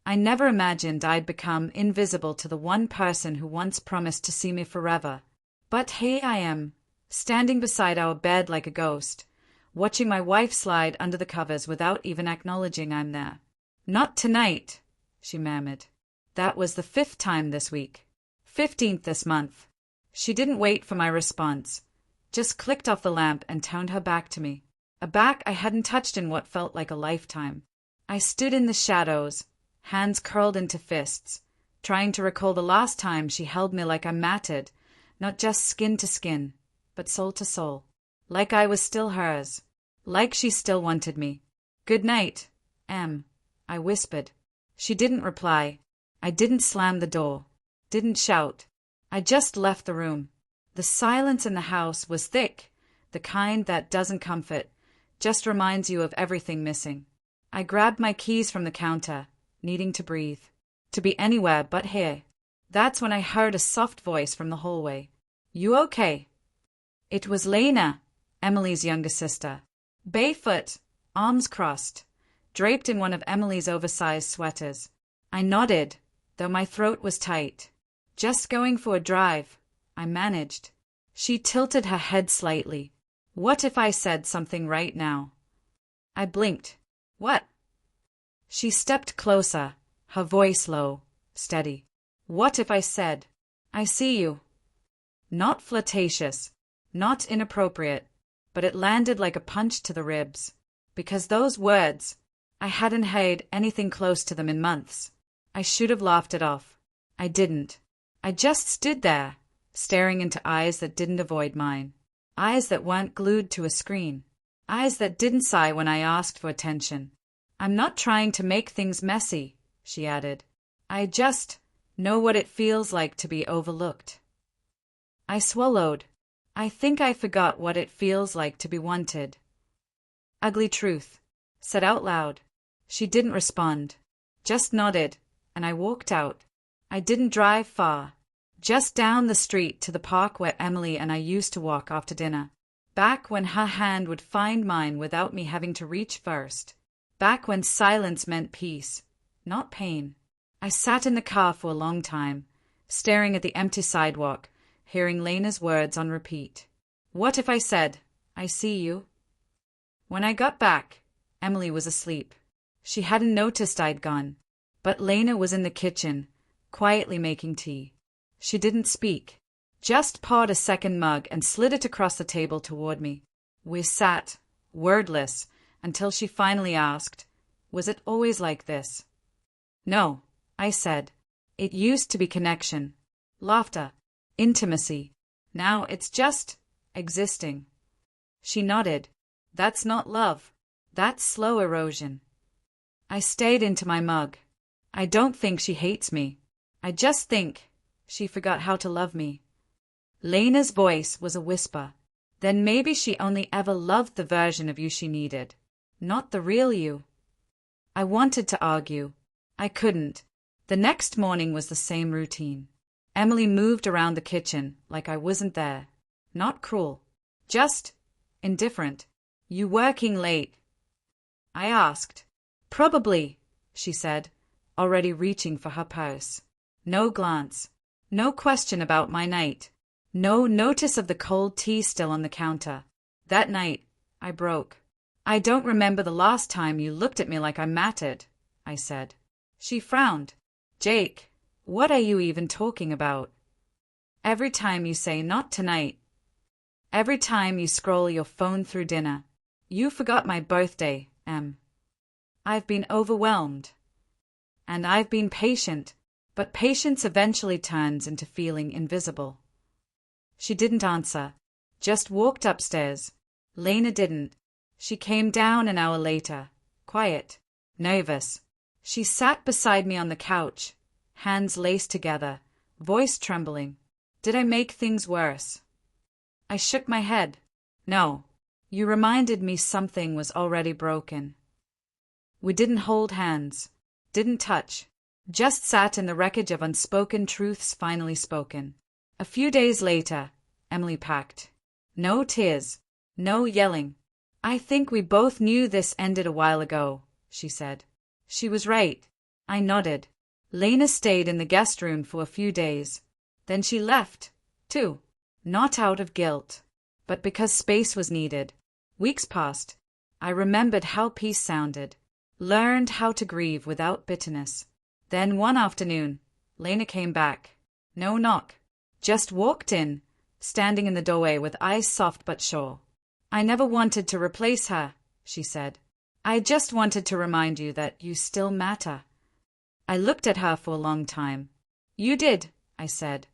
I never imagined I'd become invisible to the one person who once promised to see me forever. But here I am, standing beside our bed like a ghost, watching my wife slide under the covers without even acknowledging I'm there. Not tonight, she murmured. That was the 5th time this week. 15th this month. She didn't wait for my response, just clicked off the lamp and turned her back to me. A back I hadn't touched in what felt like a lifetime. I stood in the shadows, hands curled into fists, trying to recall the last time she held me like I'm matted, not just skin to skin, but soul to soul. Like I was still hers. Like she still wanted me. Good night, Em, I whispered. She didn't reply. I didn't slam the door. Didn't shout. I just left the room. The silence in the house was thick, the kind that doesn't comfort, just reminds you of everything missing. I grabbed my keys from the counter, needing to breathe, to be anywhere but here. That's when I heard a soft voice from the hallway. You okay? It was Lena, Emily's younger sister. Barefoot, arms crossed, draped in one of Emily's oversized sweaters. I nodded, though my throat was tight. Just going for a drive, I managed. She tilted her head slightly. What if I said something right now? I blinked. What? She stepped closer, her voice low, steady. What if I said, I see you? Not flirtatious, not inappropriate, but it landed like a punch to the ribs. Because those words, I hadn't heard anything close to them in months. I should have laughed it off. I didn't. I just stood there, staring into eyes that didn't avoid mine. Eyes that weren't glued to a screen. Eyes that didn't sigh when I asked for attention. I'm not trying to make things messy, she added. I just know what it feels like to be overlooked. I swallowed. I think I forgot what it feels like to be wanted. Ugly truth, said out loud. She didn't respond, just nodded, and I walked out. I didn't drive far, just down the street to the park where Emily and I used to walk after dinner. Back when her hand would find mine without me having to reach first. Back when silence meant peace, not pain. I sat in the car for a long time, staring at the empty sidewalk, hearing Lena's words on repeat. What if I said, I see you? When I got back, Emily was asleep. She hadn't noticed I'd gone, but Lena was in the kitchen, quietly making tea. She didn't speak, just poured a second mug and slid it across the table toward me. We sat, wordless, until she finally asked, was it always like this? No, I said. It used to be connection, laughter, intimacy. Now it's just existing. She nodded. That's not love. That's slow erosion. I stayed into my mug. I don't think she hates me. I just think she forgot how to love me. Lena's voice was a whisper. Then maybe she only ever loved the version of you she needed, not the real you. I wanted to argue. I couldn't. The next morning was the same routine. Emily moved around the kitchen like I wasn't there. Not cruel. Just indifferent. You working late? I asked. Probably, she said, already reaching for her purse. No glance. No question about my night. No notice of the cold tea still on the counter. That night, I broke. I don't remember the last time you looked at me like I'm matted, I said. She frowned. Jake, what are you even talking about? Every time you say not tonight. Every time you scroll your phone through dinner. You forgot my birthday, Em. I've been overwhelmed. And I've been patient, but patience eventually turns into feeling invisible. She didn't answer, just walked upstairs. Lena didn't. She came down an hour later, quiet, nervous. She sat beside me on the couch, hands laced together, voice trembling. Did I make things worse? I shook my head. No. You reminded me something was already broken. We didn't hold hands, didn't touch, just sat in the wreckage of unspoken truths finally spoken. A few days later, Emily packed. No tears, no yelling. I think we both knew this ended a while ago, she said. She was right. I nodded. Lena stayed in the guest room for a few days. Then she left, too. Not out of guilt, but because space was needed. Weeks passed. I remembered how peace sounded. Learned how to grieve without bitterness. Then one afternoon, Lena came back. No knock. Just walked in, standing in the doorway with eyes soft but sure. I never wanted to replace her, she said. I just wanted to remind you that you still matter. I looked at her for a long time. You did, I said.